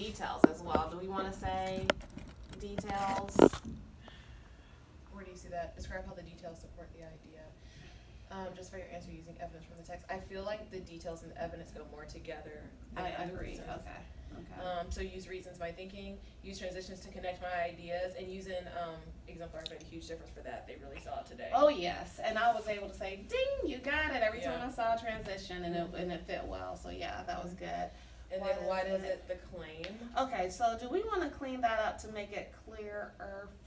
details as well. Do we want to say details? Where do you see that? Describe how the details support the idea. Just for your answer using evidence from the text. I feel like the details and the evidence go more together than I the agree. reasons. Okay. So use reasons by thinking, use transitions to connect my ideas, and using exemplars made a huge difference for that. They really saw it today. Oh yes, and I was able to say, "Ding, you got it!" Every time Yeah. I saw a transition, and it fit well. So yeah, that was good. And then why does it the claim? Okay, so do we want to clean that up to make it clearer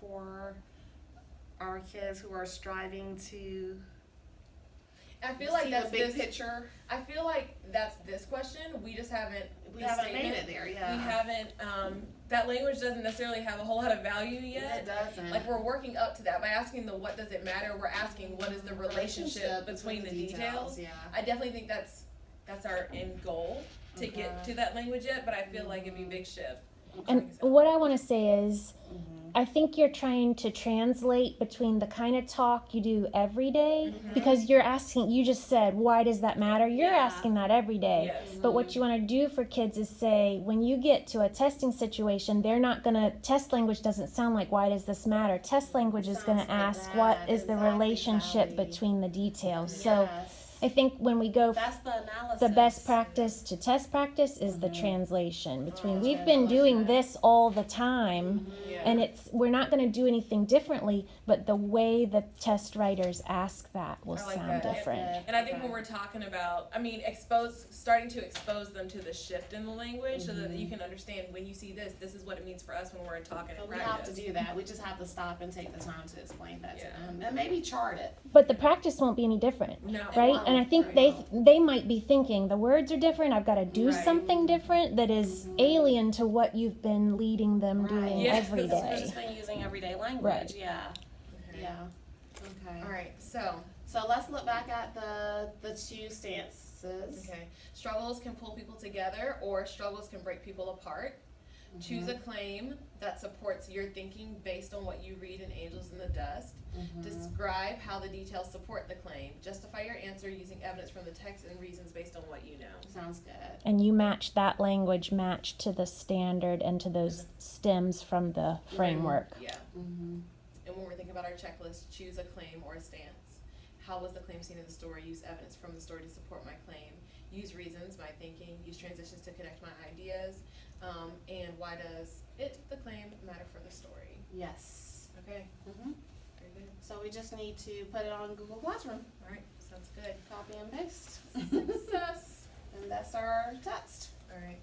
for our kids who are striving to I feel like see that's the big this picture? I feel like that's this question. We just haven't. We the haven't made statement, it there, yeah. We haven't. That language doesn't necessarily have a whole lot of value yet. It doesn't. Like we're working up to that by asking the what does it matter. We're asking what is the relationship between the details. Yeah. I definitely think that's our end goal to get to that language yet. But I feel like it'd be a big shift. And what I want to say is, I think you're trying to translate between the kind of talk you do every day, because you're asking, you just said, why does that matter? You're Yeah. asking that every day. Yes. But what you want to do for kids is say, when you get to a testing situation, they're not going to, test language doesn't sound like, why does this matter? Test language is going Sounds to like ask, that. what is the Exactly, relationship Sally. between the details? So Yes. I think when we go That's the analysis. the best practice to test practice is the translation between Oh, we've been doing translation. this all the time Yeah. and we're not going to do anything differently, but the way the test writers ask that will I like sound that. different. And I think when we're talking about, starting to expose them to the shift in the language so that you can understand when you see this, this is what it means for us when we're talking But and we have to practice. do that. We just have to stop and take the time to explain that Yeah. to them, and maybe chart it. But the practice won't be any different, No. right? And I think Right. they might be thinking the words are different. I've got to do Right. something different that is alien to what you've been leading them doing Yes. every We've day. just been using everyday language. Right. Yeah. Okay. Yeah. Okay. All right. So, So let's look back at the two stances. okay. Struggles can pull people together, or struggles can break people apart. Choose a claim that supports your thinking based on what you read in Angels in the Dust. Describe how the details support the claim. Justify your answer using evidence from the text and reasons based on what you know. Sounds good. And you match that language match to the standard and to those stems from the framework. Yeah. And when we're thinking about our checklist, choose a claim or a stance. How was the claim seen in the story? Use evidence from the story to support my claim. Use reasons, my thinking. Use transitions to connect my ideas. And why does the claim, matter for the story? Yes. Okay. Mhm. Very good. So we just need to put it on Google Classroom, All right. Sounds good. copy and paste, Success. and that's our test. All right.